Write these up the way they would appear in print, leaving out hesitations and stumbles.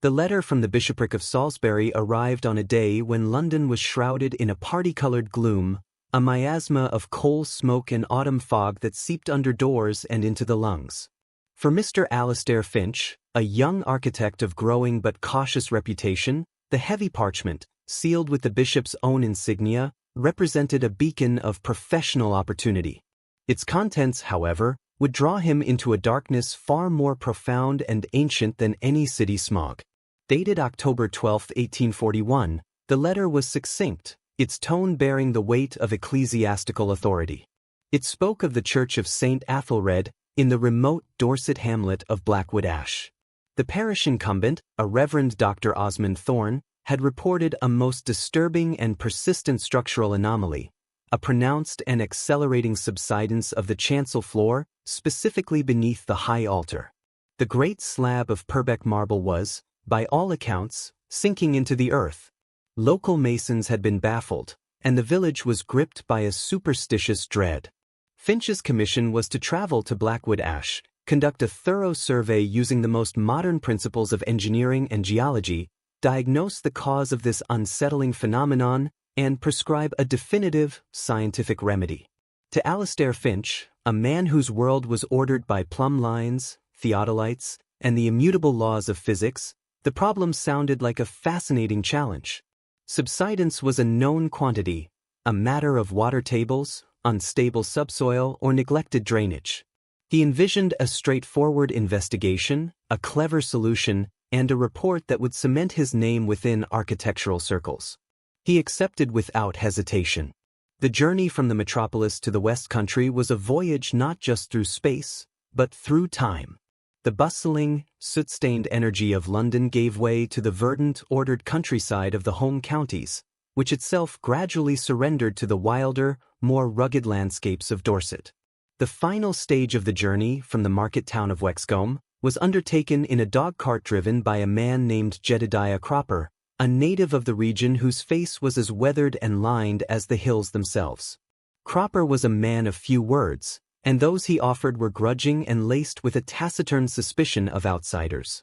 The letter from the bishopric of Salisbury arrived on a day when London was shrouded in a party-colored gloom, a miasma of coal smoke and autumn fog that seeped under doors and into the lungs. For Mr. Alistair Finch, a young architect of growing but cautious reputation, the heavy parchment, sealed with the bishop's own insignia, represented a beacon of professional opportunity. Its contents, however, would draw him into a darkness far more profound and ancient than any city smog. Dated October 12, 1841, the letter was succinct, its tone bearing the weight of ecclesiastical authority. It spoke of the church of St. Æthelred in the remote Dorset hamlet of Blackwood Ash. The parish incumbent, a Reverend Dr. Osmond Thorne, had reported a most disturbing and persistent structural anomaly, a pronounced and accelerating subsidence of the chancel floor, specifically beneath the high altar. The great slab of Purbeck marble was, by all accounts, sinking into the earth. Local masons had been baffled, and the village was gripped by a superstitious dread. Finch's commission was to travel to Blackwood Ash, conduct a thorough survey using the most modern principles of engineering and geology, diagnose the cause of this unsettling phenomenon, and prescribe a definitive, scientific remedy. To Alistair Finch, a man whose world was ordered by plumb lines, theodolites, and the immutable laws of physics, the problem sounded like a fascinating challenge. Subsidence was a known quantity, a matter of water tables, unstable subsoil, or neglected drainage. He envisioned a straightforward investigation, a clever solution, and a report that would cement his name within architectural circles. He accepted without hesitation. The journey from the metropolis to the West Country was a voyage not just through space, but through time. The bustling, soot-stained energy of London gave way to the verdant, ordered countryside of the home counties, which itself gradually surrendered to the wilder, more rugged landscapes of Dorset. The final stage of the journey from the market town of Wexcombe was undertaken in a dog-cart driven by a man named Jedediah Cropper, a native of the region whose face was as weathered and lined as the hills themselves. Cropper was a man of few words, and those he offered were grudging and laced with a taciturn suspicion of outsiders.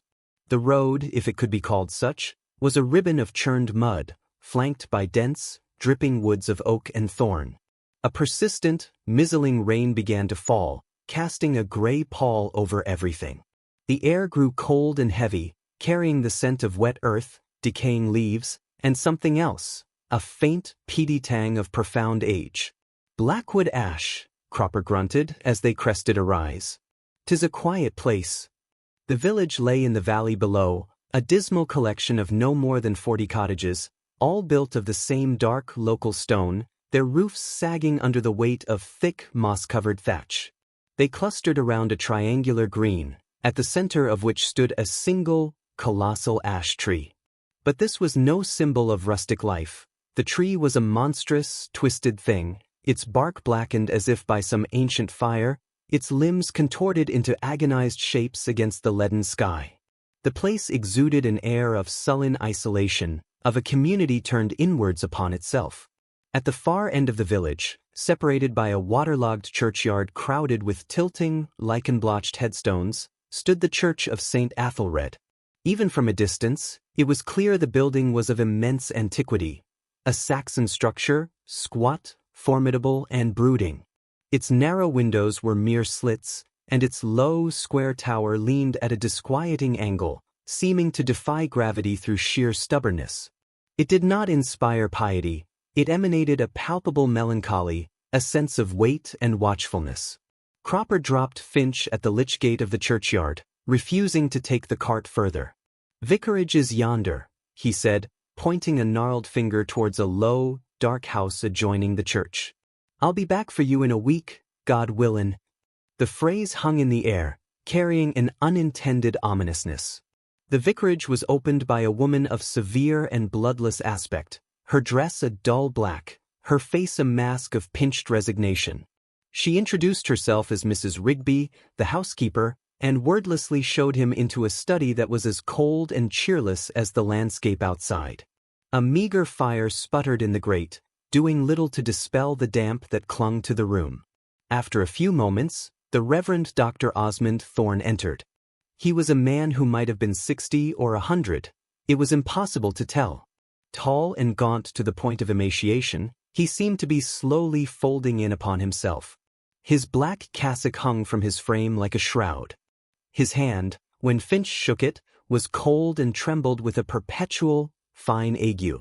The road, if it could be called such, was a ribbon of churned mud, flanked by dense, dripping woods of oak and thorn. A persistent, mizzling rain began to fall, casting a gray pall over everything. The air grew cold and heavy, carrying the scent of wet earth, decaying leaves, and something else, a faint, peaty tang of profound age. "Blackwood Ash," Cropper grunted as they crested a rise. "'Tis a quiet place." The village lay in the valley below, a dismal collection of no more than 40 cottages, all built of the same dark, local stone, their roofs sagging under the weight of thick, moss-covered thatch. They clustered around a triangular green, at the center of which stood a single, colossal ash tree. But this was no symbol of rustic life. The tree was a monstrous, twisted thing, its bark blackened as if by some ancient fire, its limbs contorted into agonized shapes against the leaden sky. The place exuded an air of sullen isolation, of a community turned inwards upon itself. At the far end of the village, separated by a waterlogged churchyard crowded with tilting, lichen-blotched headstones, stood the church of St. Æthelred. Even from a distance, it was clear the building was of immense antiquity, a Saxon structure, squat, formidable, and brooding. Its narrow windows were mere slits, and its low, square tower leaned at a disquieting angle, seeming to defy gravity through sheer stubbornness. It did not inspire piety, it emanated a palpable melancholy, a sense of weight and watchfulness. Cropper dropped Finch at the lich gate of the churchyard, refusing to take the cart further. "Vicarage is yonder," he said, pointing a gnarled finger towards a low, dark house adjoining the church. "I'll be back for you in a week, God willin'." The phrase hung in the air, carrying an unintended ominousness. The vicarage was opened by a woman of severe and bloodless aspect, her dress a dull black, her face a mask of pinched resignation. She introduced herself as Mrs. Rigby, the housekeeper, and wordlessly showed him into a study that was as cold and cheerless as the landscape outside. A meager fire sputtered in the grate, doing little to dispel the damp that clung to the room. After a few moments, the Reverend Dr. Osmond Thorne entered. He was a man who might have been 60 or 100. It was impossible to tell. Tall and gaunt to the point of emaciation, he seemed to be slowly folding in upon himself. His black cassock hung from his frame like a shroud. His hand, when Finch shook it, was cold and trembled with a perpetual, fine ague.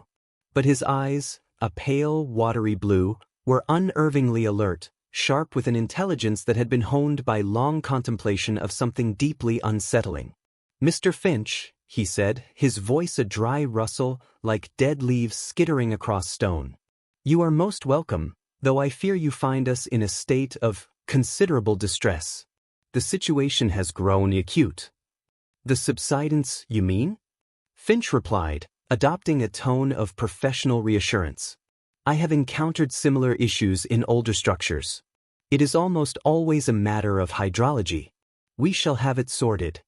But his eyes, a pale, watery blue, were unervingly alert, sharp with an intelligence that had been honed by long contemplation of something deeply unsettling. "Mr. Finch," he said, his voice a dry rustle like dead leaves skittering across stone. "You are most welcome, though I fear you find us in a state of considerable distress. The situation has grown acute." "The subsidence, you mean?" Finch replied, adopting a tone of professional reassurance. "I have encountered similar issues in older structures. It is almost always a matter of hydrology. We shall have it sorted."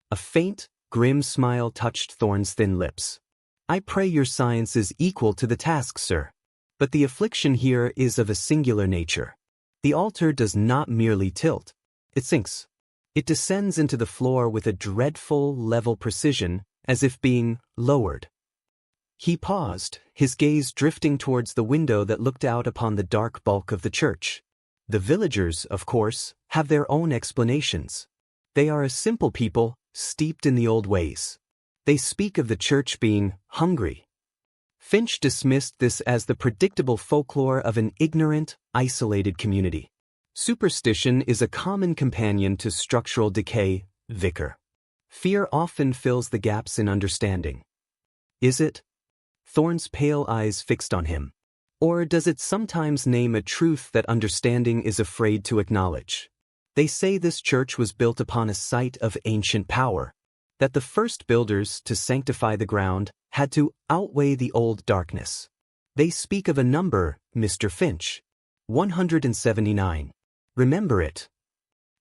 A faint, grim smile touched Thorn's thin lips. "I pray your science is equal to the task, sir. But the affliction here is of a singular nature. The altar does not merely tilt. It sinks. It descends into the floor with a dreadful, level precision, as if being lowered." He paused, his gaze drifting towards the window that looked out upon the dark bulk of the church. "The villagers, of course, have their own explanations. They are a simple people, steeped in the old ways. They speak of the church being hungry." Finch dismissed this as the predictable folklore of an ignorant, isolated community. "Superstition is a common companion to structural decay, Vicar. Fear often fills the gaps in understanding." "Is it?" Thorn's pale eyes fixed on him. "Or does it sometimes name a truth that understanding is afraid to acknowledge? They say this church was built upon a site of ancient power, that the first builders, to sanctify the ground, had to outweigh the old darkness. They speak of a number, Mr. Finch. 179. Remember it."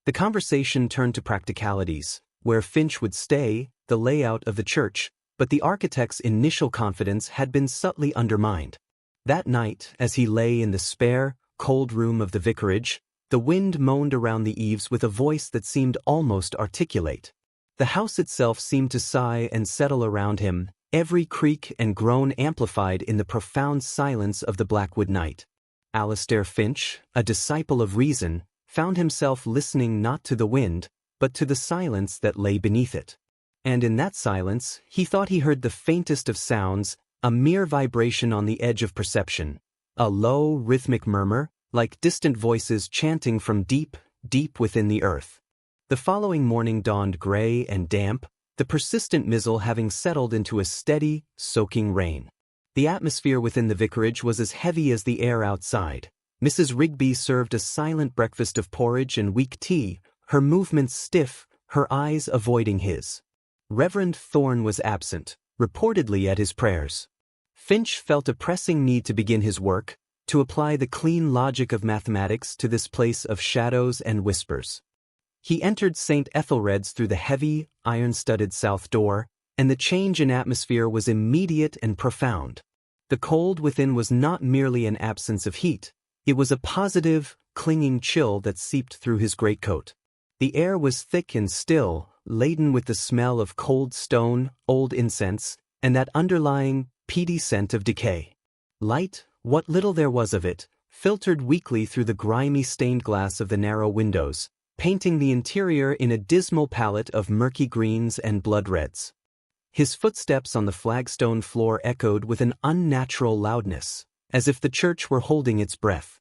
The conversation turned to practicalities, where Finch would stay, the layout of the church, but the architect's initial confidence had been subtly undermined. That night, as he lay in the spare, cold room of the vicarage, the wind moaned around the eaves with a voice that seemed almost articulate. The house itself seemed to sigh and settle around him, every creak and groan amplified in the profound silence of the Blackwood night. Alistair Finch, a disciple of reason, found himself listening not to the wind, but to the silence that lay beneath it. And in that silence, he thought he heard the faintest of sounds, a mere vibration on the edge of perception, a low, rhythmic murmur, like distant voices chanting from deep, deep within the earth. The following morning dawned gray and damp, the persistent mizzle having settled into a steady, soaking rain. The atmosphere within the vicarage was as heavy as the air outside. Mrs. Rigby served a silent breakfast of porridge and weak tea, her movements stiff, her eyes avoiding his. Reverend Thorn was absent, reportedly at his prayers. Finch felt a pressing need to begin his work, to apply the clean logic of mathematics to this place of shadows and whispers. He entered St. Æthelred's through the heavy, iron-studded south door, and the change in atmosphere was immediate and profound. The cold within was not merely an absence of heat, it was a positive, clinging chill that seeped through his greatcoat. The air was thick and still, laden with the smell of cold stone, old incense, and that underlying, peaty scent of decay. Light, what little there was of it, filtered weakly through the grimy stained glass of the narrow windows, painting the interior in a dismal palette of murky greens and blood reds. His footsteps on the flagstone floor echoed with an unnatural loudness, as if the church were holding its breath.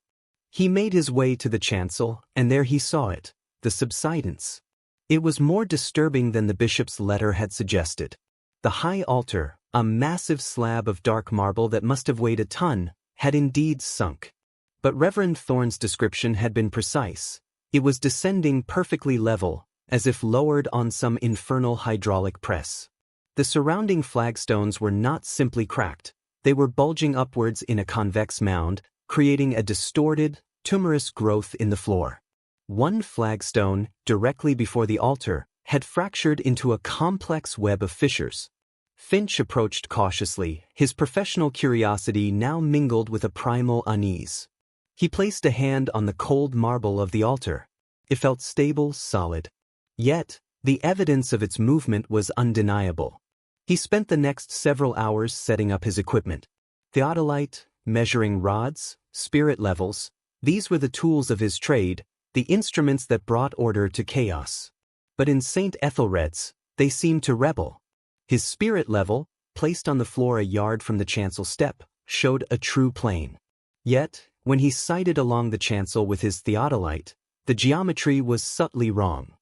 He made his way to the chancel, and there he saw it, the subsidence. It was more disturbing than the bishop's letter had suggested. The high altar, a massive slab of dark marble that must have weighed a ton, had indeed sunk. But Reverend Thorn's description had been precise. It was descending perfectly level, as if lowered on some infernal hydraulic press. The surrounding flagstones were not simply cracked, they were bulging upwards in a convex mound, creating a distorted, tumorous growth in the floor. One flagstone, directly before the altar, had fractured into a complex web of fissures. Finch approached cautiously, his professional curiosity now mingled with a primal unease. He placed a hand on the cold marble of the altar. It felt stable, solid. Yet, The evidence of its movement was undeniable. He spent the next several hours setting up his equipment. Theodolite, measuring rods, spirit levels, these were the tools of his trade, the instruments that brought order to chaos. But in St. Æthelred's, they seemed to rebel. His spirit level, placed on the floor a yard from the chancel step, showed a true plane. Yet, when he sighted along the chancel with his theodolite, the geometry was subtly wrong.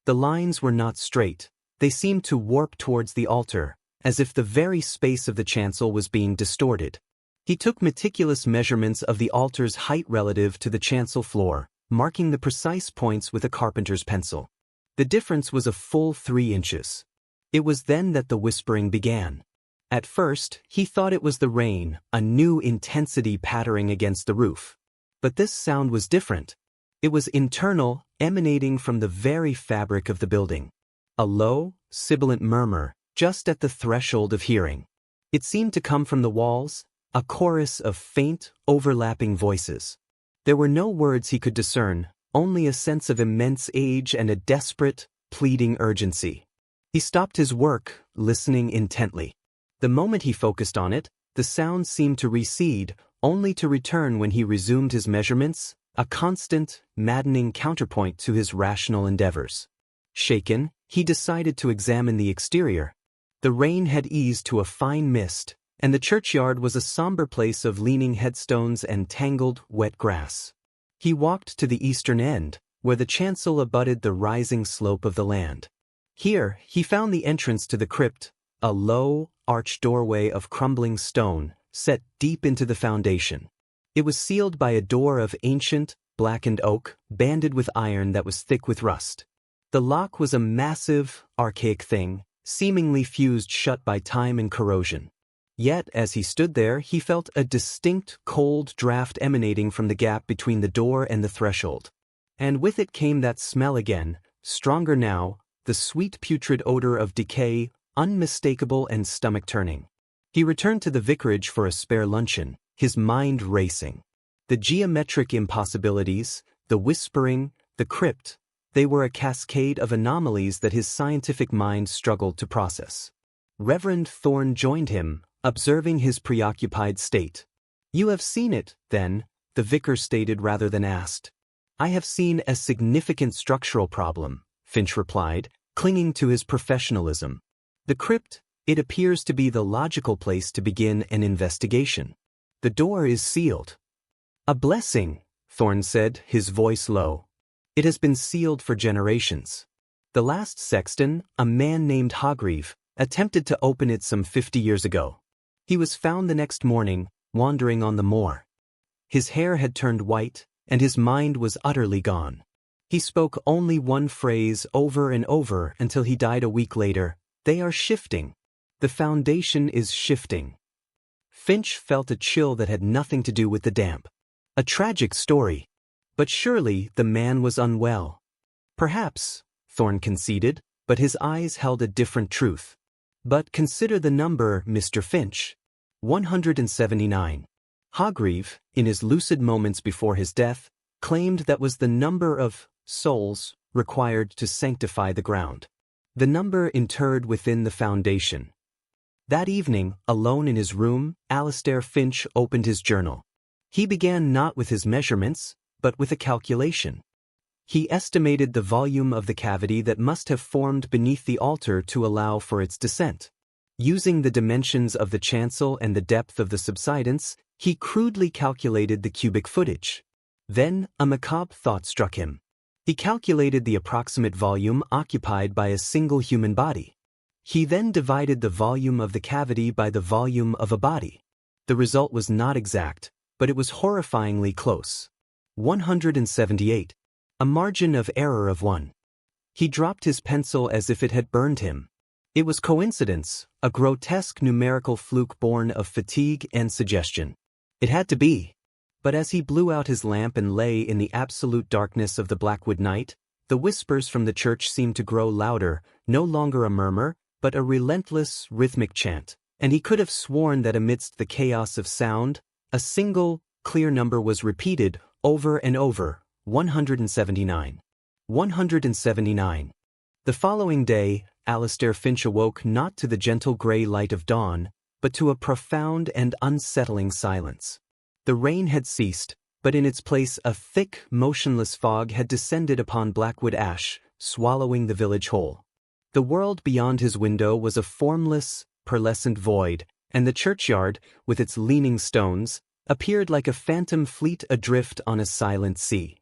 The lines were not straight, they seemed to warp towards the altar, as if the very space of the chancel was being distorted. He took meticulous measurements of the altar's height relative to the chancel floor, marking the precise points with a carpenter's pencil. The difference was a full 3 inches. It was then that the whispering began. At first, he thought it was the rain, a new intensity pattering against the roof. But this sound was different. It was internal, emanating from the very fabric of the building. A low, sibilant murmur, just at the threshold of hearing. It seemed to come from the walls, a chorus of faint, overlapping voices. There were no words he could discern, only a sense of immense age and a desperate, pleading urgency. He stopped his work, listening intently. The moment he focused on it, the sound seemed to recede, only to return when he resumed his measurements, a constant, maddening counterpoint to his rational endeavors. Shaken, he decided to examine the exterior. The rain had eased to a fine mist, and the churchyard was a somber place of leaning headstones and tangled, wet grass. He walked to the eastern end, where the chancel abutted the rising slope of the land. Here, he found the entrance to the crypt, a low, arched doorway of crumbling stone, set deep into the foundation. It was sealed by a door of ancient, blackened oak, banded with iron that was thick with rust. The lock was a massive, archaic thing, seemingly fused shut by time and corrosion. Yet, as he stood there, he felt a distinct, cold draft emanating from the gap between the door and the threshold. And with it came that smell again, stronger now, the sweet putrid odor of decay, unmistakable and stomach-turning. He returned to the vicarage for a spare luncheon, his mind racing. The geometric impossibilities, the whispering, the crypt, they were a cascade of anomalies that his scientific mind struggled to process. Reverend Thorne joined him, observing his preoccupied state. "You have seen it, then," the vicar stated rather than asked. "I have seen a significant structural problem," Finch replied, clinging to his professionalism. "The crypt, it appears to be the logical place to begin an investigation. The door is sealed." "A blessing," Thorne said, his voice low. "It has been sealed for generations. The last sexton, a man named Hargreave, attempted to open it some 50 years ago. He was found the next morning, wandering on the moor. His hair had turned white, and his mind was utterly gone. He spoke only one phrase over and over until he died a week later: "They are shifting. The foundation is shifting." Finch felt a chill that had nothing to do with the damp. A tragic story. But surely the man was unwell. "Perhaps," Thorne conceded, but his eyes held a different truth. "But consider the number, Mr. Finch. 179. Hargreave, in his lucid moments before his death, claimed that was the number of souls required to sanctify the ground. The number interred within the foundation. That evening, alone in his room, Alistair Finch opened his journal. He began not with his measurements, but with a calculation. He estimated the volume of the cavity that must have formed beneath the altar to allow for its descent. Using the dimensions of the chancel and the depth of the subsidence, he crudely calculated the cubic footage. Then, a macabre thought struck him. He calculated the approximate volume occupied by a single human body. He then divided the volume of the cavity by the volume of a body. The result was not exact, but it was horrifyingly close. 178. A margin of error of 1. He dropped his pencil as if it had burned him. It was coincidence, a grotesque numerical fluke born of fatigue and suggestion. It had to be. But as he blew out his lamp and lay in the absolute darkness of the Blackwood night, the whispers from the church seemed to grow louder, no longer a murmur, but a relentless, rhythmic chant, and he could have sworn that amidst the chaos of sound, a single, clear number was repeated, over and over: 179. 179. The following day, Alistair Finch awoke not to the gentle grey light of dawn, but to a profound and unsettling silence. The rain had ceased, but in its place a thick, motionless fog had descended upon Blackwood Ash, swallowing the village whole. The world beyond his window was a formless, pearlescent void, and the churchyard, with its leaning stones, appeared like a phantom fleet adrift on a silent sea.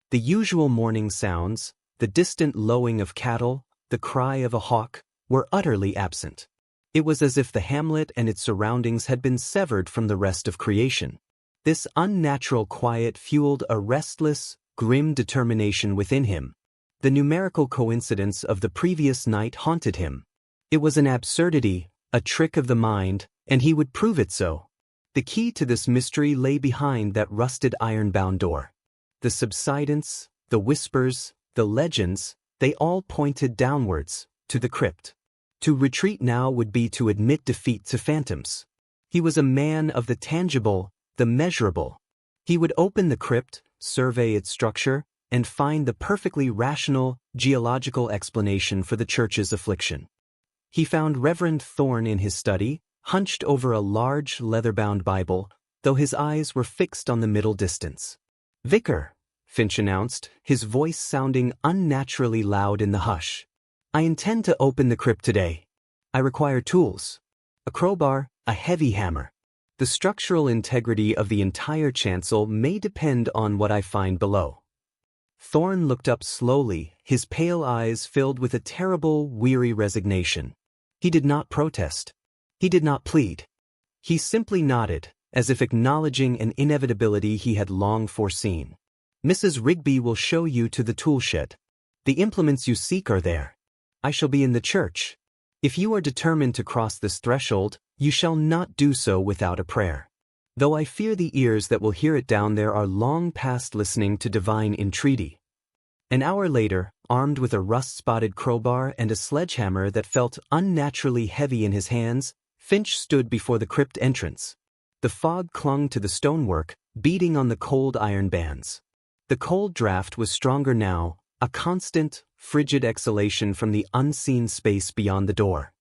The usual morning sounds, the distant lowing of cattle, the cry of a hawk, were utterly absent. It was as if the hamlet and its surroundings had been severed from the rest of creation. This unnatural quiet fueled a restless, grim determination within him. The numerical coincidence of the previous night haunted him. It was an absurdity, a trick of the mind, and he would prove it so. The key to this mystery lay behind that rusted iron-bound door. The subsidence, the whispers, the legends, they all pointed downwards, to the crypt. To retreat now would be to admit defeat to phantoms. He was a man of the tangible, the measurable. He would open the crypt, survey its structure, and find the perfectly rational, geological explanation for the church's affliction. He found Reverend Thorne in his study, hunched over a large, leather-bound Bible, though his eyes were fixed on the middle distance. "Vicar," Finch announced, his voice sounding unnaturally loud in the hush. "I intend to open the crypt today. I require tools. A crowbar, a heavy hammer. The structural integrity of the entire chancel may depend on what I find below." Thorne looked up slowly, his pale eyes filled with a terrible, weary resignation. He did not protest. He did not plead. He simply nodded, as if acknowledging an inevitability he had long foreseen. "Mrs. Rigby will show you to the tool shed. The implements you seek are there. I shall be in the church. If you are determined to cross this threshold, you shall not do so without a prayer. Though I fear the ears that will hear it down there are long past listening to divine entreaty." An hour later, armed with a rust-spotted crowbar and a sledgehammer that felt unnaturally heavy in his hands, Finch stood before the crypt entrance. The fog clung to the stonework, beating on the cold iron bands. The cold draft was stronger now, a constant, frigid exhalation from the unseen space beyond the door.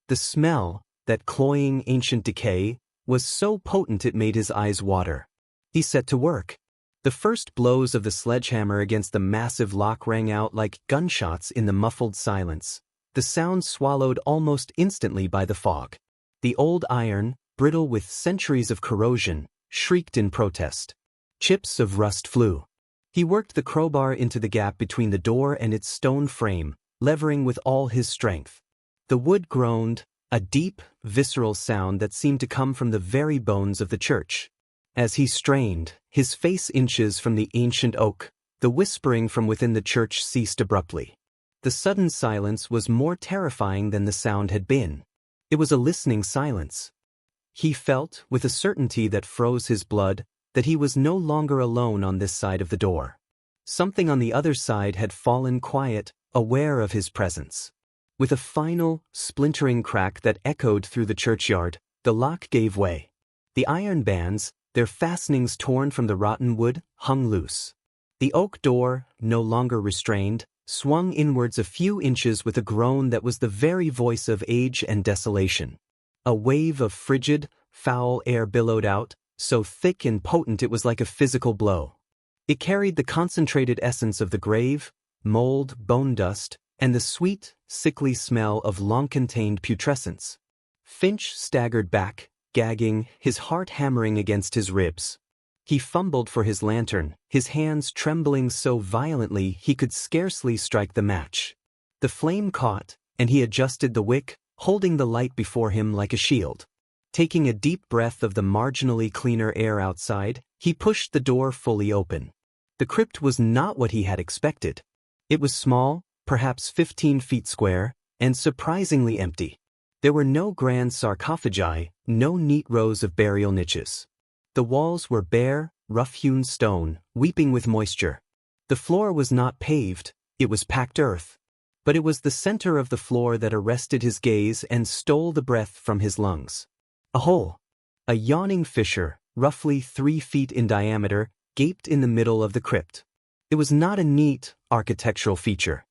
The smell, that cloying ancient decay, was so potent it made his eyes water. He set to work. The first blows of the sledgehammer against the massive lock rang out like gunshots in the muffled silence, the sound swallowed almost instantly by the fog. The old iron, brittle with centuries of corrosion, shrieked in protest. Chips of rust flew. He worked the crowbar into the gap between the door and its stone frame, levering with all his strength. The wood groaned, a deep, visceral sound that seemed to come from the very bones of the church. As he strained, his face inches from the ancient oak, the whispering from within the church ceased abruptly. The sudden silence was more terrifying than the sound had been. It was a listening silence. He felt, with a certainty that froze his blood, that he was no longer alone on this side of the door. Something on the other side had fallen quiet, aware of his presence. With a final, splintering crack that echoed through the churchyard, the lock gave way. The iron bands, their fastenings torn from the rotten wood, hung loose. The oak door, no longer restrained, swung inwards a few inches with a groan that was the very voice of age and desolation. A wave of frigid, foul air billowed out, so thick and potent it was like a physical blow. It carried the concentrated essence of the grave, mold, bone dust, and the sweet, sickly smell of long-contained putrescence. Finch staggered back, gagging, his heart hammering against his ribs. He fumbled for his lantern, his hands trembling so violently he could scarcely strike the match. The flame caught, and he adjusted the wick, holding the light before him like a shield. Taking a deep breath of the marginally cleaner air outside, he pushed the door fully open. The crypt was not what he had expected. It was small, perhaps 15 feet square, and surprisingly empty. There were no grand sarcophagi, no neat rows of burial niches. The walls were bare, rough-hewn stone, weeping with moisture. The floor was not paved, it was packed earth. But it was the center of the floor that arrested his gaze and stole the breath from his lungs. A hole. A yawning fissure, roughly 3 feet in diameter, gaped in the middle of the crypt. It was not a neat, architectural feature.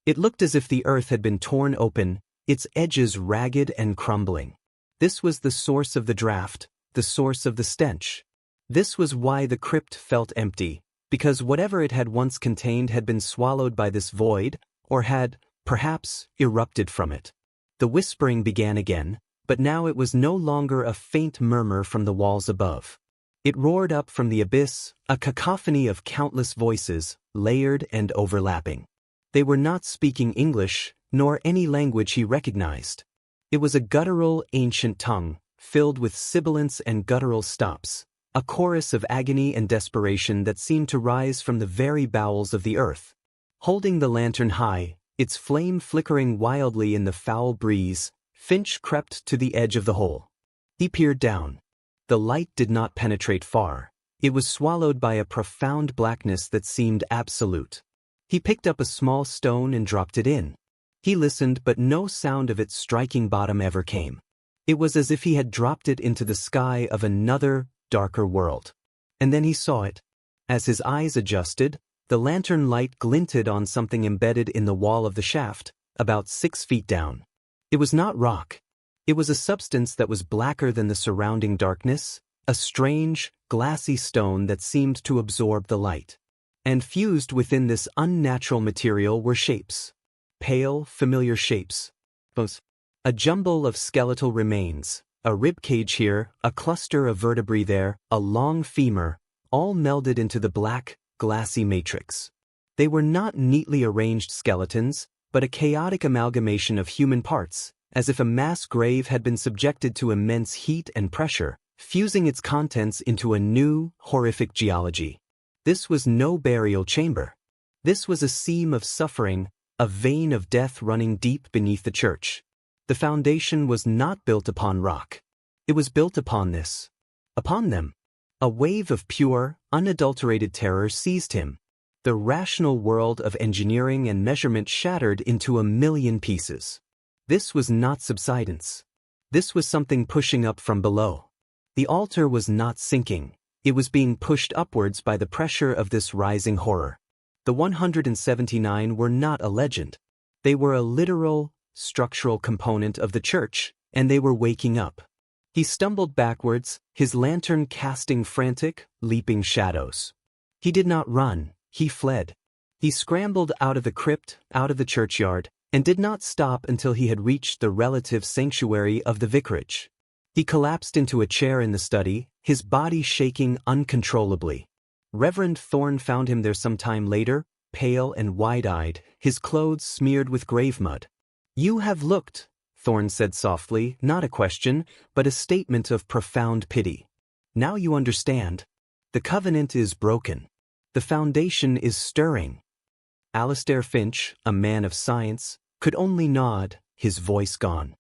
It looked as if the earth had been torn open, its edges ragged and crumbling. This was the source of the draft, the source of the stench. This was why the crypt felt empty, because whatever it had once contained had been swallowed by this void, or had, perhaps, erupted from it. The whispering began again, but now it was no longer a faint murmur from the walls above. It roared up from the abyss, a cacophony of countless voices, layered and overlapping. They were not speaking English, nor any language he recognized. It was a guttural, ancient tongue, filled with sibilants and guttural stops, a chorus of agony and desperation that seemed to rise from the very bowels of the earth. Holding the lantern high, its flame flickering wildly in the foul breeze, Finch crept to the edge of the hole. He peered down. The light did not penetrate far. It was swallowed by a profound blackness that seemed absolute. He picked up a small stone and dropped it in. He listened, but no sound of its striking bottom ever came. It was as if he had dropped it into the sky of another, darker world. And then he saw it. As his eyes adjusted, the lantern light glinted on something embedded in the wall of the shaft, about 6 feet down. It was not rock. It was a substance that was blacker than the surrounding darkness, a strange, glassy stone that seemed to absorb the light. And fused within this unnatural material were shapes. Pale, familiar shapes. A jumble of skeletal remains, a rib cage here, a cluster of vertebrae there, a long femur, all melded into the black, glassy matrix. They were not neatly arranged skeletons, but a chaotic amalgamation of human parts, as if a mass grave had been subjected to immense heat and pressure, fusing its contents into a new, horrific geology. This was no burial chamber. This was a seam of suffering, a vein of death running deep beneath the church. The foundation was not built upon rock. It was built upon this. Upon them. A wave of pure, unadulterated terror seized him. The rational world of engineering and measurement shattered into a million pieces. This was not subsidence. This was something pushing up from below. The altar was not sinking. It was being pushed upwards by the pressure of this rising horror. The 179 were not a legend. They were a literal, structural component of the church, and they were waking up. He stumbled backwards, his lantern casting frantic, leaping shadows. He did not run, he fled. He scrambled out of the crypt, out of the churchyard, and did not stop until he had reached the relative sanctuary of the vicarage. He collapsed into a chair in the study, his body shaking uncontrollably. Reverend Thorn found him there some time later, pale and wide-eyed, his clothes smeared with grave mud. "You have looked," Thorn said softly, not a question, but a statement of profound pity. "Now you understand. The covenant is broken. The foundation is stirring." Alistair Finch, a man of science, could only nod, his voice gone.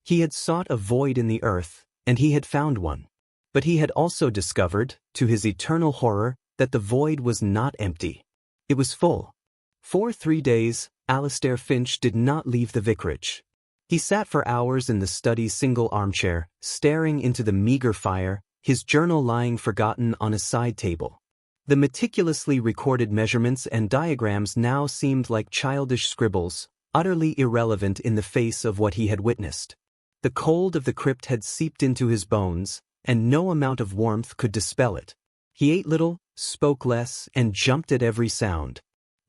He had sought a void in the earth, and he had found one. But he had also discovered, to his eternal horror, that the void was not empty. It was full. For 3 days, Alistair Finch did not leave the vicarage. He sat for hours in the study's single armchair, staring into the meager fire, his journal lying forgotten on a side table. The meticulously recorded measurements and diagrams now seemed like childish scribbles, utterly irrelevant in the face of what he had witnessed. The cold of the crypt had seeped into his bones, and no amount of warmth could dispel it. He ate little, spoke less, and jumped at every sound.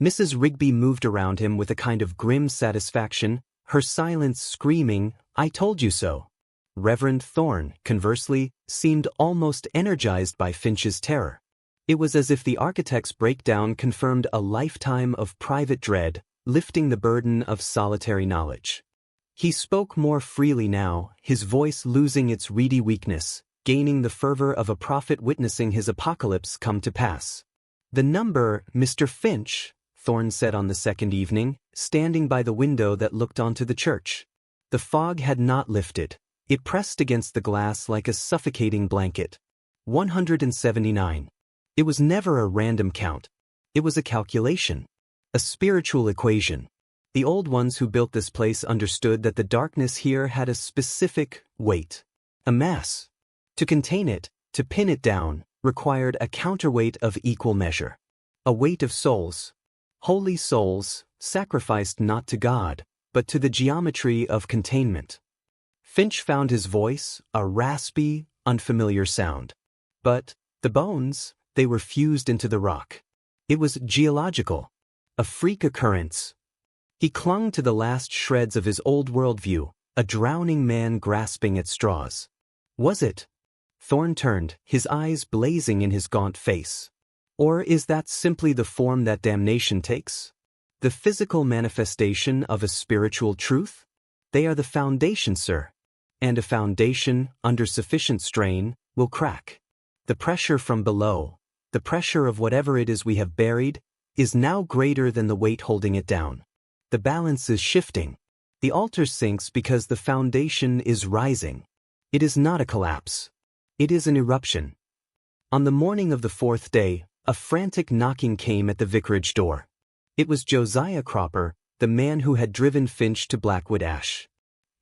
Mrs. Rigby moved around him with a kind of grim satisfaction, her silence screaming, "I told you so." Reverend Thorn, conversely, seemed almost energized by Finch's terror. It was as if the architect's breakdown confirmed a lifetime of private dread, lifting the burden of solitary knowledge. He spoke more freely now, his voice losing its reedy weakness, gaining the fervor of a prophet witnessing his apocalypse come to pass. "The number, Mr. Finch," Thorn said on the second evening, standing by the window that looked onto the church. The fog had not lifted. It pressed against the glass like a suffocating blanket. 179. It was never a random count. It was a calculation. A spiritual equation. The old ones who built this place understood that the darkness here had a specific weight. A mass. To contain it, to pin it down, required a counterweight of equal measure. A weight of souls. Holy souls, sacrificed not to God, but to the geometry of containment. Finch found his voice, a raspy, unfamiliar sound. But the bones, they were fused into the rock. It was geological, a freak occurrence. He clung to the last shreds of his old worldview, a drowning man grasping at straws. Was it? Thorn turned, his eyes blazing in his gaunt face. Or is that simply the form that damnation takes? The physical manifestation of a spiritual truth? They are the foundation, sir. And a foundation, under sufficient strain, will crack. The pressure from below, the pressure of whatever it is we have buried, is now greater than the weight holding it down. The balance is shifting. The altar sinks because the foundation is rising. It is not a collapse. It is an eruption. On the morning of the fourth day, a frantic knocking came at the vicarage door. It was Josiah Cropper, the man who had driven Finch to Blackwood Ash.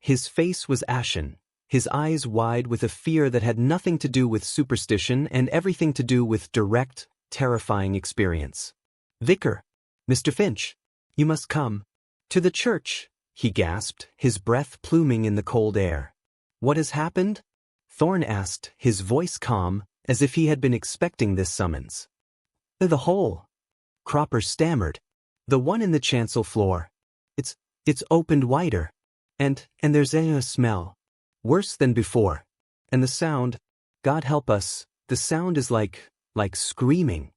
His face was ashen, his eyes wide with a fear that had nothing to do with superstition and everything to do with direct, terrifying experience. "Vicar, Mr. Finch, you must come." "To the church," he gasped, his breath pluming in the cold air. "What has happened?" Thorn asked, his voice calm, as if he had been expecting this summons. "The hole," Cropper stammered. "The one in the chancel floor. It's opened wider. And there's a smell. Worse than before. And the sound, God help us, the sound is like screaming."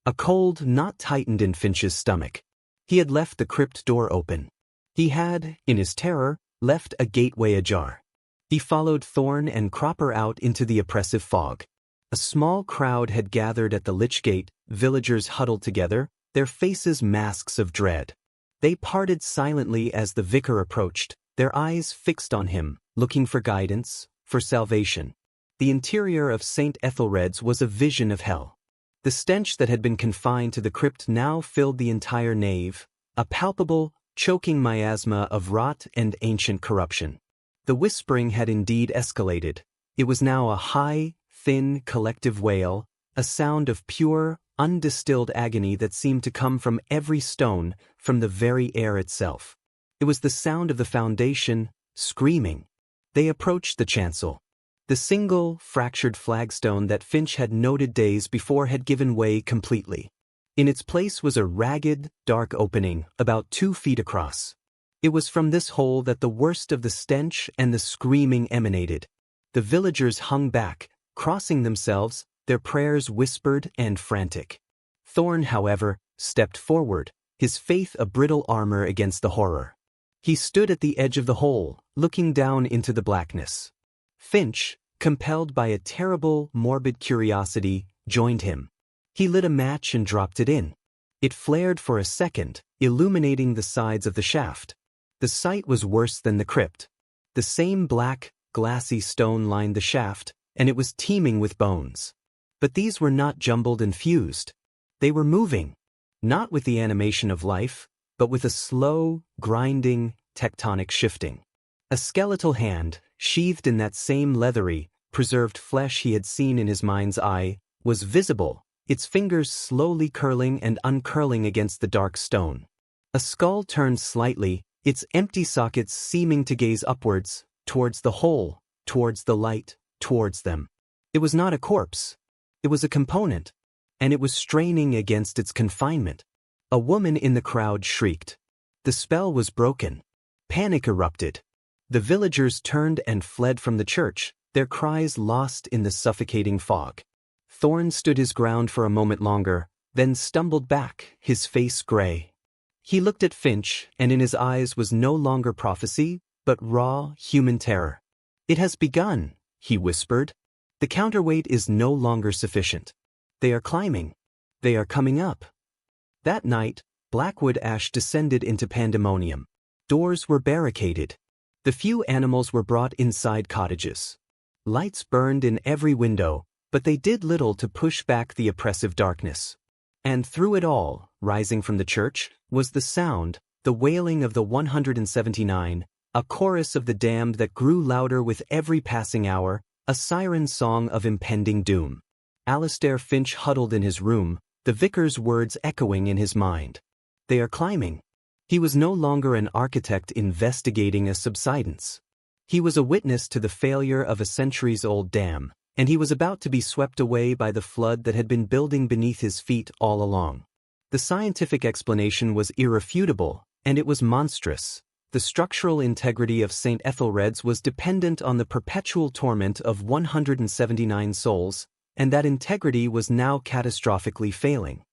A cold knot tightened in Finch's stomach. He had left the crypt door open. He had, in his terror, left a gateway ajar. He followed Thorn and Cropper out into the oppressive fog. A small crowd had gathered at the lich gate, villagers huddled together, their faces masks of dread. They parted silently as the vicar approached, their eyes fixed on him, looking for guidance, for salvation. The interior of St. Æthelred's was a vision of hell. The stench that had been confined to the crypt now filled the entire nave, a palpable, choking miasma of rot and ancient corruption. The whispering had indeed escalated. It was now a high, thin, collective wail, a sound of pure, undistilled agony that seemed to come from every stone, from the very air itself. It was the sound of the foundation, screaming. They approached the chancel. The single, fractured flagstone that Finch had noted days before had given way completely. In its place was a ragged, dark opening, about 2 feet across. It was from this hole that the worst of the stench and the screaming emanated. The villagers hung back, crossing themselves, their prayers whispered and frantic. Thorn, however, stepped forward, his faith a brittle armor against the horror. He stood at the edge of the hole, looking down into the blackness. Finch, compelled by a terrible, morbid curiosity, joined him. He lit a match and dropped it in. It flared for a second, illuminating the sides of the shaft. The sight was worse than the crypt. The same black, glassy stone lined the shaft, and it was teeming with bones. But these were not jumbled and fused. They were moving, not with the animation of life, but with a slow, grinding, tectonic shifting. A skeletal hand, sheathed in that same leathery, preserved flesh he had seen in his mind's eye, was visible, its fingers slowly curling and uncurling against the dark stone. A skull turned slightly, its empty sockets seeming to gaze upwards, towards the hole, towards the light, towards them. It was not a corpse. It was a component, and it was straining against its confinement. A woman in the crowd shrieked. The spell was broken. Panic erupted. The villagers turned and fled from the church, their cries lost in the suffocating fog. Thorn stood his ground for a moment longer, then stumbled back, his face gray. He looked at Finch, and in his eyes was no longer prophecy, but raw, human terror. "It has begun," he whispered. "The counterweight is no longer sufficient. They are climbing. They are coming up." That night, Blackwood Ash descended into pandemonium. Doors were barricaded. The few animals were brought inside cottages. Lights burned in every window, but they did little to push back the oppressive darkness. And through it all, rising from the church, was the sound, the wailing of the 179, a chorus of the damned that grew louder with every passing hour, a siren song of impending doom. Alistair Finch huddled in his room, the vicar's words echoing in his mind. They are climbing. He was no longer an architect investigating a subsidence. He was a witness to the failure of a centuries-old dam, and he was about to be swept away by the flood that had been building beneath his feet all along. The scientific explanation was irrefutable, and it was monstrous. The structural integrity of St. Æthelred's was dependent on the perpetual torment of 179 souls, and that integrity was now catastrophically failing.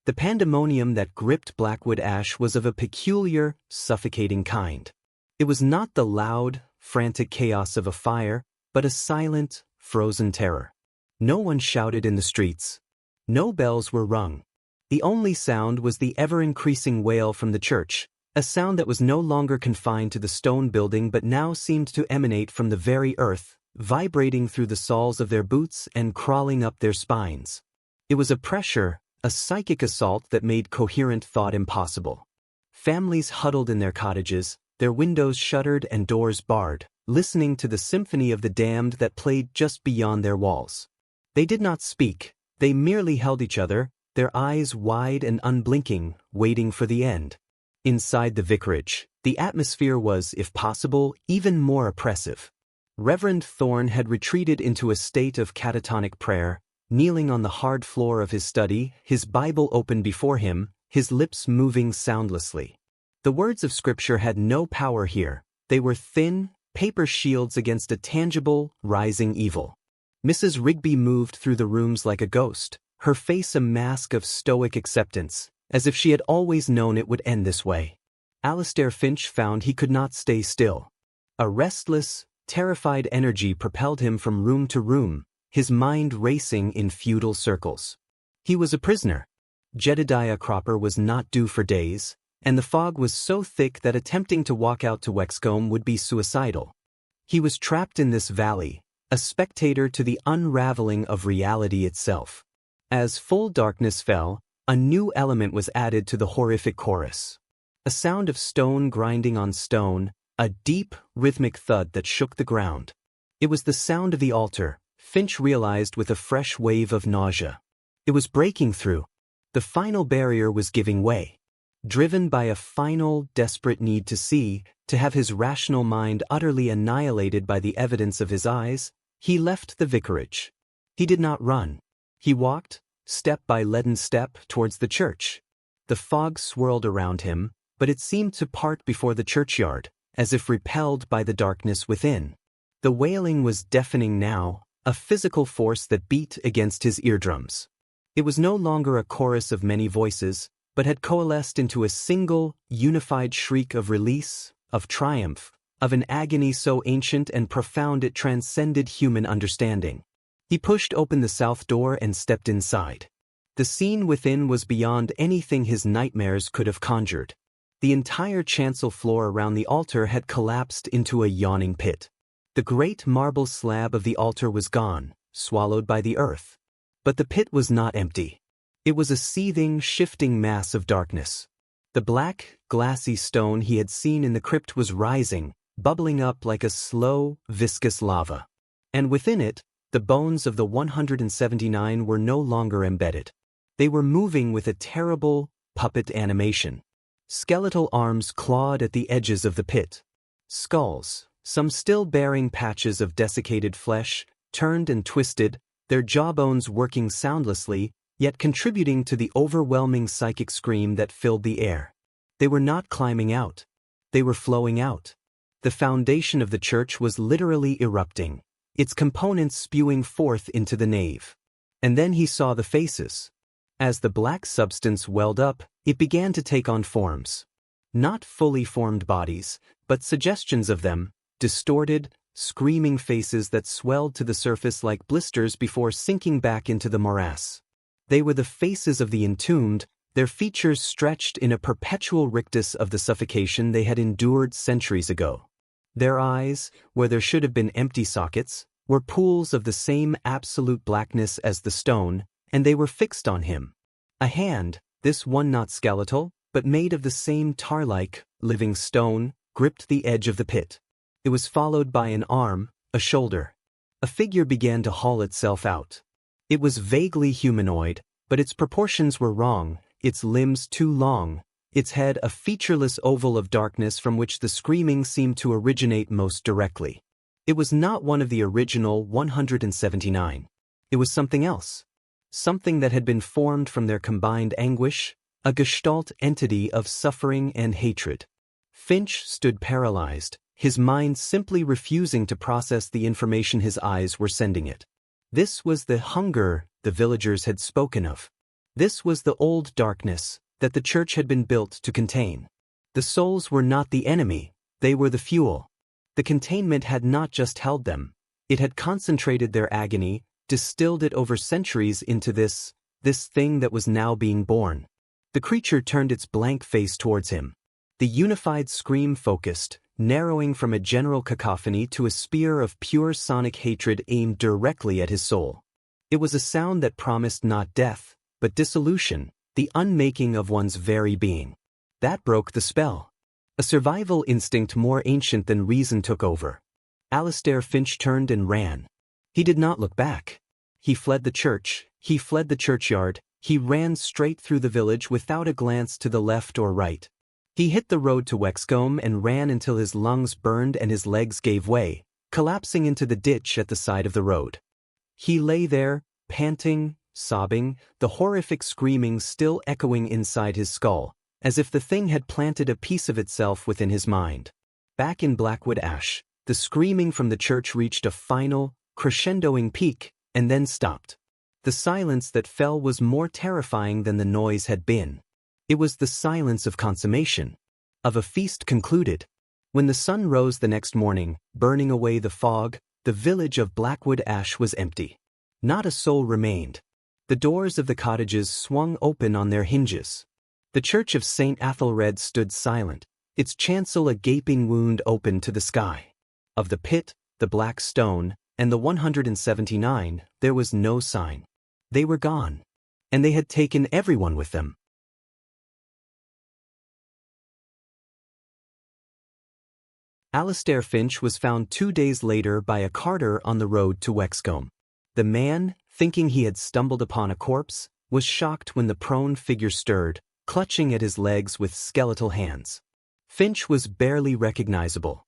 The pandemonium that gripped Blackwood Ash was of a peculiar, suffocating kind. It was not the loud, frantic chaos of a fire, but a silent, frozen terror. No one shouted in the streets. No bells were rung. The only sound was the ever-increasing wail from the church, a sound that was no longer confined to the stone building but now seemed to emanate from the very earth, vibrating through the soles of their boots and crawling up their spines. It was a pressure, a psychic assault that made coherent thought impossible. Families huddled in their cottages, their windows shuttered and doors barred, listening to the symphony of the damned that played just beyond their walls. They did not speak, they merely held each other, their eyes wide and unblinking, waiting for the end. Inside the vicarage, the atmosphere was, if possible, even more oppressive. Reverend Thorne had retreated into a state of catatonic prayer, kneeling on the hard floor of his study, his Bible open before him, his lips moving soundlessly. The words of Scripture had no power here. They were thin, paper shields against a tangible, rising evil. Mrs. Rigby moved through the rooms like a ghost, her face a mask of stoic acceptance, as if she had always known it would end this way. Alistair Finch found he could not stay still. A restless, terrified energy propelled him from room to room, his mind racing in futile circles. He was a prisoner. Jedediah Cropper was not due for days, and the fog was so thick that attempting to walk out to Wexcombe would be suicidal. He was trapped in this valley, a spectator to the unraveling of reality itself. As full darkness fell, a new element was added to the horrific chorus. A sound of stone grinding on stone, a deep, rhythmic thud that shook the ground. It was the sound of the altar, Finch realized with a fresh wave of nausea. It was breaking through. The final barrier was giving way. Driven by a final, desperate need to see, to have his rational mind utterly annihilated by the evidence of his eyes, he left the vicarage. He did not run. He walked, step by leaden step, towards the church. The fog swirled around him, but it seemed to part before the churchyard, as if repelled by the darkness within. The wailing was deafening now, a physical force that beat against his eardrums. It was no longer a chorus of many voices, but had coalesced into a single, unified shriek of release, of triumph, of an agony so ancient and profound it transcended human understanding. He pushed open the south door and stepped inside. The scene within was beyond anything his nightmares could have conjured. The entire chancel floor around the altar had collapsed into a yawning pit. The great marble slab of the altar was gone, swallowed by the earth. But the pit was not empty. It was a seething, shifting mass of darkness. The black, glassy stone he had seen in the crypt was rising, bubbling up like a slow, viscous lava. And within it, the bones of the 179 were no longer embedded. They were moving with a terrible, puppet animation. Skeletal arms clawed at the edges of the pit. Skulls, some still bearing patches of desiccated flesh, turned and twisted, their jawbones working soundlessly, yet contributing to the overwhelming psychic scream that filled the air. They were not climbing out. They were flowing out. The foundation of the church was literally erupting, its components spewing forth into the nave. And then he saw the faces. As the black substance welled up, it began to take on forms. Not fully formed bodies, but suggestions of them, distorted, screaming faces that swelled to the surface like blisters before sinking back into the morass. They were the faces of the entombed, their features stretched in a perpetual rictus of the suffocation they had endured centuries ago. Their eyes, where there should have been empty sockets, were pools of the same absolute blackness as the stone, and they were fixed on him. A hand, this one not skeletal, but made of the same tar-like, living stone, gripped the edge of the pit. It was followed by an arm, a shoulder. A figure began to haul itself out. It was vaguely humanoid, but its proportions were wrong, its limbs too long, its head a featureless oval of darkness from which the screaming seemed to originate most directly. It was not one of the original 179. It was something else. Something that had been formed from their combined anguish, a gestalt entity of suffering and hatred. Finch stood paralyzed, his mind simply refusing to process the information his eyes were sending it. This was the hunger the villagers had spoken of. This was the old darkness that the church had been built to contain. The souls were not the enemy, they were the fuel. The containment had not just held them, it had concentrated their agony, distilled it over centuries into this thing that was now being born. The creature turned its blank face towards him. The unified scream focused, narrowing from a general cacophony to a spear of pure sonic hatred aimed directly at his soul. It was a sound that promised not death, but dissolution, the unmaking of one's very being. That broke the spell. A survival instinct more ancient than reason took over. Alistair Finch turned and ran. He did not look back. He fled the church, he fled the churchyard, he ran straight through the village without a glance to the left or right. He hit the road to Wexcombe and ran until his lungs burned and his legs gave way, collapsing into the ditch at the side of the road. He lay there, panting, sobbing, the horrific screaming still echoing inside his skull, as if the thing had planted a piece of itself within his mind. Back in Blackwood Ash, the screaming from the church reached a final, crescendoing peak, and then stopped. The silence that fell was more terrifying than the noise had been. It was the silence of consummation, of a feast concluded. When the sun rose the next morning, burning away the fog, the village of Blackwood Ash was empty. Not a soul remained. The doors of the cottages swung open on their hinges. The church of St. Æthelred stood silent, its chancel a gaping wound open to the sky. Of the pit, the black stone, and the 179, there was no sign. They were gone. And they had taken everyone with them. Alistair Finch was found 2 days later by a carter on the road to Wexcombe. The man, thinking he had stumbled upon a corpse, was shocked when the prone figure stirred, clutching at his legs with skeletal hands. Finch was barely recognizable.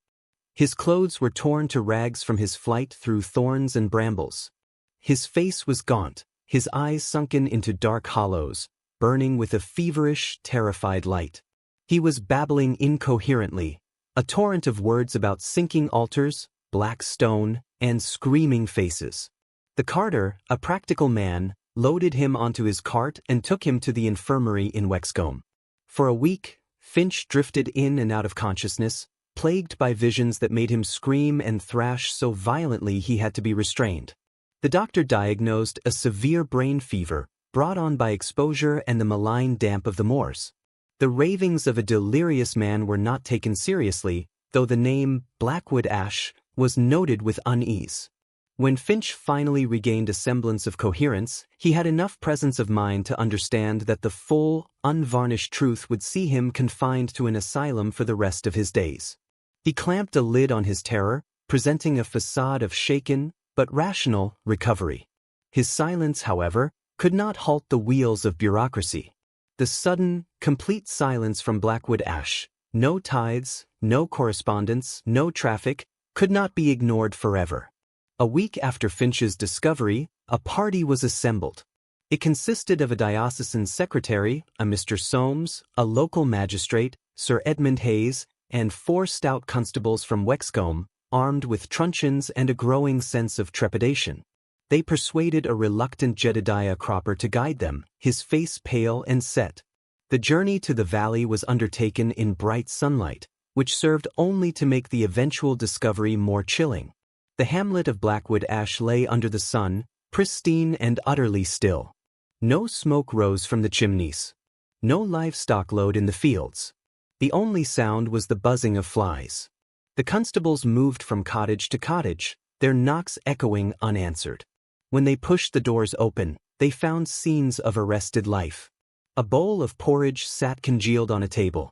His clothes were torn to rags from his flight through thorns and brambles. His face was gaunt, his eyes sunken into dark hollows, burning with a feverish, terrified light. He was babbling incoherently, a torrent of words about sinking altars, black stone, and screaming faces. The carter, a practical man, loaded him onto his cart and took him to the infirmary in Wexcombe. For a week, Finch drifted in and out of consciousness, plagued by visions that made him scream and thrash so violently he had to be restrained. The doctor diagnosed a severe brain fever, brought on by exposure and the malign damp of the moors. The ravings of a delirious man were not taken seriously, though the name Blackwood Ash was noted with unease. When Finch finally regained a semblance of coherence, he had enough presence of mind to understand that the full, unvarnished truth would see him confined to an asylum for the rest of his days. He clamped a lid on his terror, presenting a facade of shaken, but rational, recovery. His silence, however, could not halt the wheels of bureaucracy. The sudden, complete silence from Blackwood Ash, no tithes, no correspondence, no traffic, could not be ignored forever. A week after Finch's discovery, a party was assembled. It consisted of a diocesan secretary, a Mr. Soames, a local magistrate, Sir Edmund Hayes, and 4 stout constables from Wexcombe, armed with truncheons and a growing sense of trepidation. They persuaded a reluctant Jedediah Cropper to guide them, his face pale and set. The journey to the valley was undertaken in bright sunlight, which served only to make the eventual discovery more chilling. The hamlet of Blackwood Ash lay under the sun, pristine and utterly still. No smoke rose from the chimneys. No livestock lowed in the fields. The only sound was the buzzing of flies. The constables moved from cottage to cottage, their knocks echoing unanswered. When they pushed the doors open, they found scenes of arrested life. A bowl of porridge sat congealed on a table.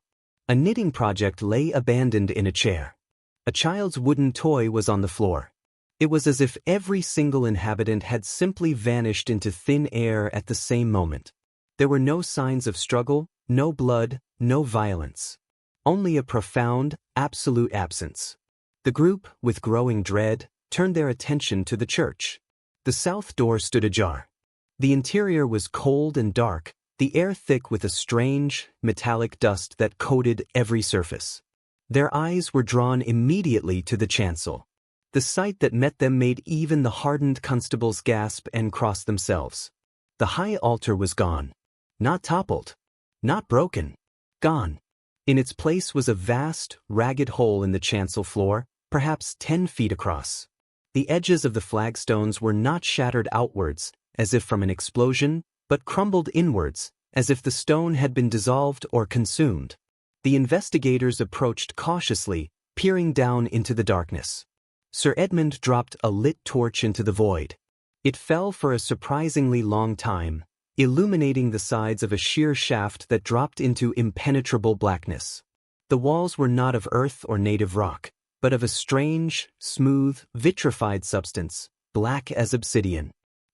A knitting project lay abandoned in a chair. A child's wooden toy was on the floor. It was as if every single inhabitant had simply vanished into thin air at the same moment. There were no signs of struggle, no blood, no violence. Only a profound, absolute absence. The group, with growing dread, turned their attention to the church. The south door stood ajar. The interior was cold and dark, the air thick with a strange, metallic dust that coated every surface. Their eyes were drawn immediately to the chancel. The sight that met them made even the hardened constables gasp and cross themselves. The high altar was gone. Not toppled. Not broken. Gone. In its place was a vast, ragged hole in the chancel floor, perhaps 10 feet across. The edges of the flagstones were not shattered outwards, as if from an explosion, but crumbled inwards, as if the stone had been dissolved or consumed. The investigators approached cautiously, peering down into the darkness. Sir Edmund dropped a lit torch into the void. It fell for a surprisingly long time, illuminating the sides of a sheer shaft that dropped into impenetrable blackness. The walls were not of earth or native rock, but of a strange, smooth, vitrified substance, black as obsidian.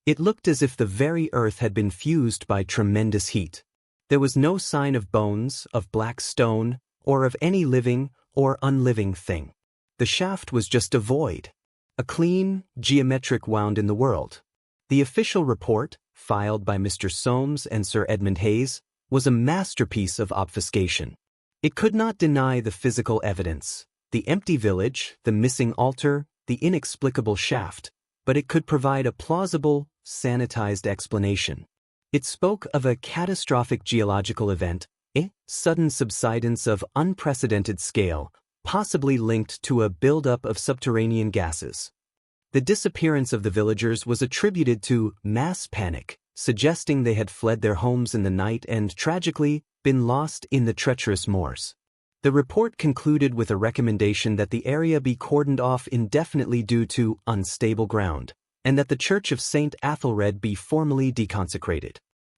It looked as if the very earth had been fused by tremendous heat. There was no sign of bones, of black stone, or of any living or unliving thing. The shaft was just a void, a clean, geometric wound in the world. The official report, filed by Mr. Soames and Sir Edmund Hayes, was a masterpiece of obfuscation. It could not deny the physical evidence, the empty village, the missing altar, the inexplicable shaft, but it could provide a plausible, sanitized explanation. It spoke of a catastrophic geological event, a sudden subsidence of unprecedented scale, possibly linked to a buildup of subterranean gases. The disappearance of the villagers was attributed to mass panic, suggesting they had fled their homes in the night and, tragically, been lost in the treacherous moors. The report concluded with a recommendation that the area be cordoned off indefinitely due to unstable ground, and that the Church of St. Æthelred be formally deconsecrated.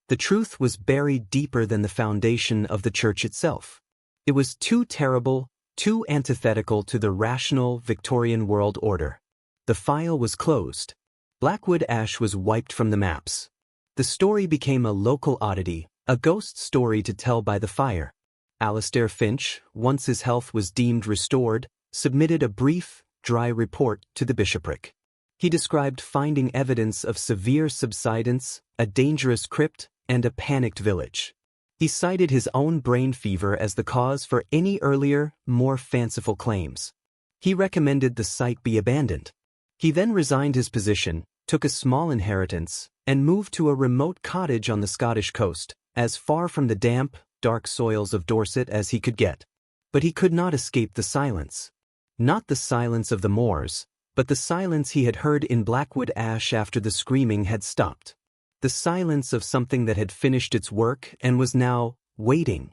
The truth was buried deeper than the foundation of the church itself. It was too terrible, too antithetical to the rational Victorian world order. The file was closed. Blackwood Ash was wiped from the maps. The story became a local oddity, a ghost story to tell by the fire. Alistair Finch, once his health was deemed restored, submitted a brief, dry report to the bishopric. He described finding evidence of severe subsidence, a dangerous crypt, and a panicked village. He cited his own brain fever as the cause for any earlier, more fanciful claims. He recommended the site be abandoned. He then resigned his position, took a small inheritance, and moved to a remote cottage on the Scottish coast, as far from the damp, dark soils of Dorset as he could get. But he could not escape the silence. Not the silence of the moors, but the silence he had heard in Blackwood Ash after the screaming had stopped. The silence of something that had finished its work and was now waiting.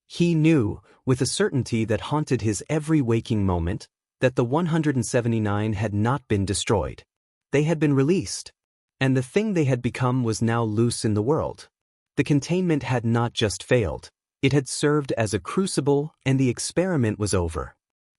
He knew, with a certainty that haunted his every waking moment, that the 179 had not been destroyed. They had been released, and the thing they had become was now loose in the world. The containment had not just failed, it had served as a crucible, and the experiment was over.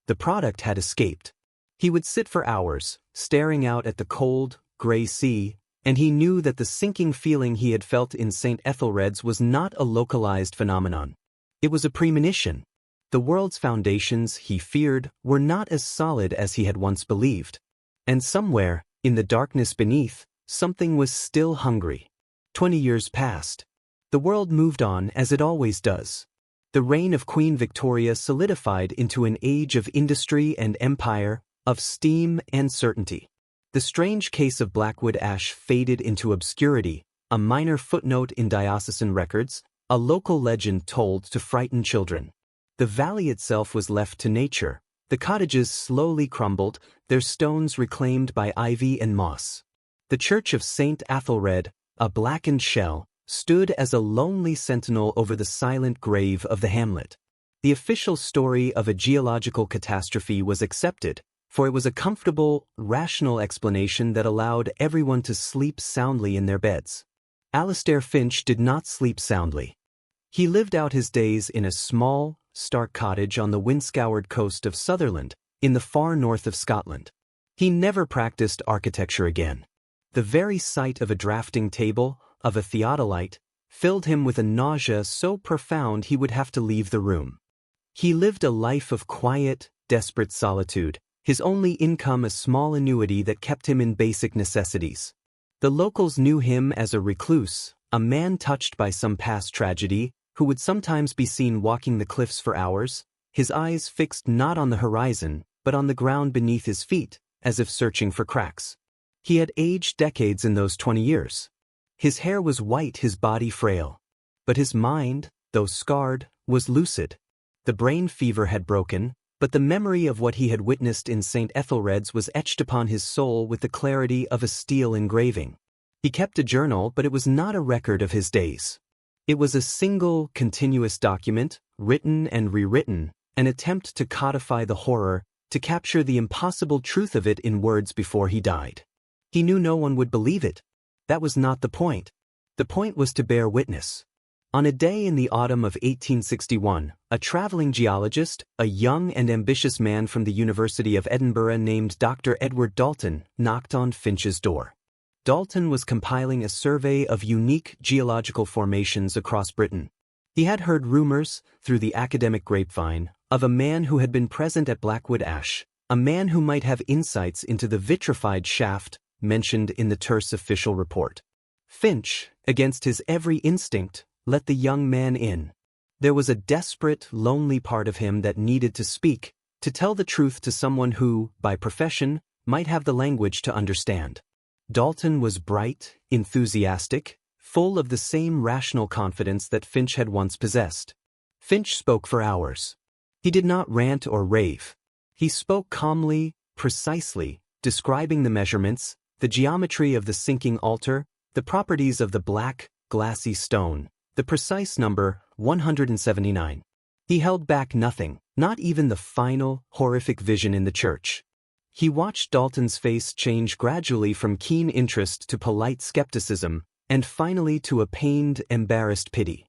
The product had escaped. He would sit for hours, staring out at the cold, gray sea, and he knew that the sinking feeling he had felt in St. Æthelred's was not a localized phenomenon. It was a premonition. The world's foundations, he feared, were not as solid as he had once believed. And somewhere, in the darkness beneath, something was still hungry. 20 years passed. The world moved on as it always does. The reign of Queen Victoria solidified into an age of industry and empire, of steam and certainty. The strange case of Blackwood Ash faded into obscurity, a minor footnote in diocesan records, a local legend told to frighten children. The valley itself was left to nature. The cottages slowly crumbled, their stones reclaimed by ivy and moss. The church of St. Æthelred, a blackened shell, stood as a lonely sentinel over the silent grave of the hamlet. The official story of a geological catastrophe was accepted, for it was a comfortable, rational explanation that allowed everyone to sleep soundly in their beds. Alistair Finch did not sleep soundly. He lived out his days in a small, stark cottage on the wind-scoured coast of Sutherland, in the far north of Scotland. He never practiced architecture again. The very sight of a drafting table, of a theodolite, filled him with a nausea so profound he would have to leave the room. He lived a life of quiet, desperate solitude, his only income a small annuity that kept him in basic necessities. The locals knew him as a recluse, a man touched by some past tragedy, who would sometimes be seen walking the cliffs for hours, his eyes fixed not on the horizon, but on the ground beneath his feet, as if searching for cracks. He had aged decades in those 20 years. His hair was white, his body frail. But his mind, though scarred, was lucid. The brain fever had broken, but the memory of what he had witnessed in St. Æthelred's was etched upon his soul with the clarity of a steel engraving. He kept a journal, but it was not a record of his days. It was a single, continuous document, written and rewritten, an attempt to codify the horror, to capture the impossible truth of it in words before he died. He knew no one would believe it. That was not the point. The point was to bear witness. On a day in the autumn of 1861, a traveling geologist, a young and ambitious man from the University of Edinburgh named Dr. Edward Dalton, knocked on Finch's door. Dalton was compiling a survey of unique geological formations across Britain. He had heard rumors, through the academic grapevine, of a man who had been present at Blackwood Ash, a man who might have insights into the vitrified shaft mentioned in the terse official report. Finch, against his every instinct, let the young man in. There was a desperate, lonely part of him that needed to speak, to tell the truth to someone who, by profession, might have the language to understand. Dalton was bright, enthusiastic, full of the same rational confidence that Finch had once possessed. Finch spoke for hours. He did not rant or rave. He spoke calmly, precisely, describing the measurements, the geometry of the sinking altar, the properties of the black, glassy stone, the precise number, 179. He held back nothing, not even the final, horrific vision in the church. He watched Dalton's face change gradually from keen interest to polite skepticism, and finally to a pained, embarrassed pity.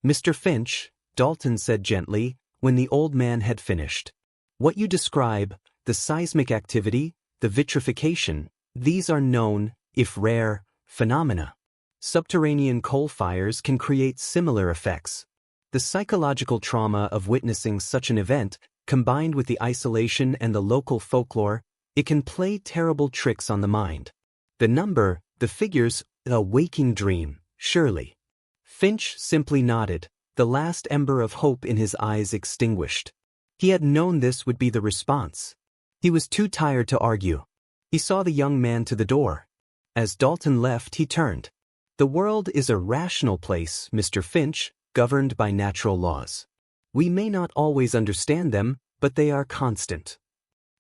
"Mr. Finch," Dalton said gently, when the old man had finished. "What you describe, the seismic activity, the vitrification, these are known, if rare, phenomena. Subterranean coal fires can create similar effects. The psychological trauma of witnessing such an event, combined with the isolation and the local folklore, it can play terrible tricks on the mind. The number, the figures, a waking dream, surely." Finch simply nodded, the last ember of hope in his eyes extinguished. He had known this would be the response. He was too tired to argue. He saw the young man to the door. As Dalton left, he turned. "The world is a rational place, Mr. Finch, governed by natural laws. We may not always understand them, but they are constant."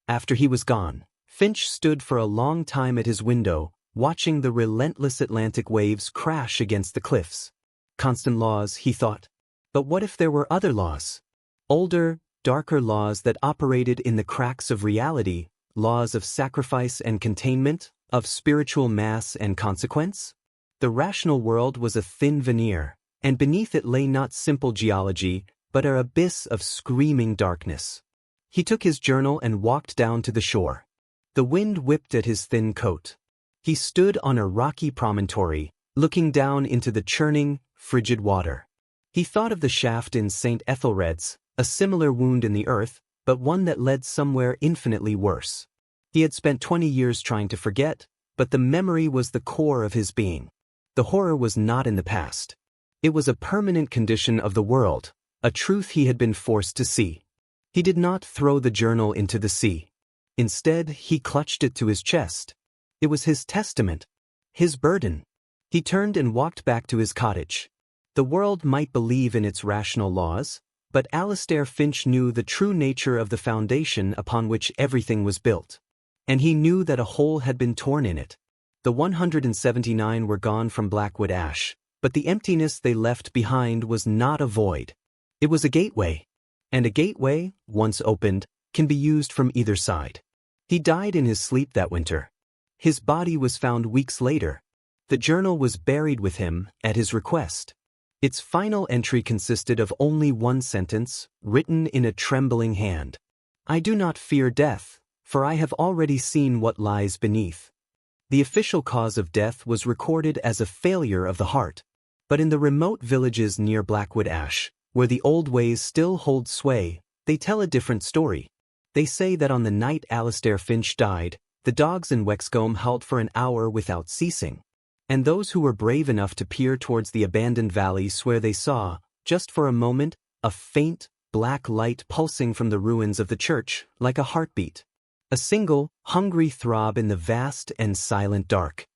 After he was gone, Finch stood for a long time at his window, watching the relentless Atlantic waves crash against the cliffs. Constant laws, he thought. But what if there were other laws? Older, darker laws that operated in the cracks of reality, laws of sacrifice and containment, of spiritual mass and consequence? The rational world was a thin veneer, and beneath it lay not simple geology, but an abyss of screaming darkness. He took his journal and walked down to the shore. The wind whipped at his thin coat. He stood on a rocky promontory, looking down into the churning, frigid water. He thought of the shaft in St. Æthelred's, a similar wound in the earth, but one that led somewhere infinitely worse. He had spent 20 years trying to forget, but the memory was the core of his being. The horror was not in the past. It was a permanent condition of the world, a truth he had been forced to see. He did not throw the journal into the sea. Instead, he clutched it to his chest. It was his testament, his burden. He turned and walked back to his cottage. The world might believe in its rational laws, but Alistair Finch knew the true nature of the foundation upon which everything was built. And he knew that a hole had been torn in it. The 179 were gone from Blackwood Ash, but the emptiness they left behind was not a void. It was a gateway. And a gateway, once opened, can be used from either side. He died in his sleep that winter. His body was found weeks later. The journal was buried with him, at his request. Its final entry consisted of only one sentence, written in a trembling hand. "I do not fear death, for I have already seen what lies beneath." The official cause of death was recorded as a failure of the heart. But in the remote villages near Blackwood Ash, where the old ways still hold sway, they tell a different story. They say that on the night Alistair Finch died, the dogs in Wexcombe howled for an hour without ceasing. And those who were brave enough to peer towards the abandoned valley swear they saw, just for a moment, a faint, black light pulsing from the ruins of the church, like a heartbeat. A single, hungry throb in the vast and silent dark.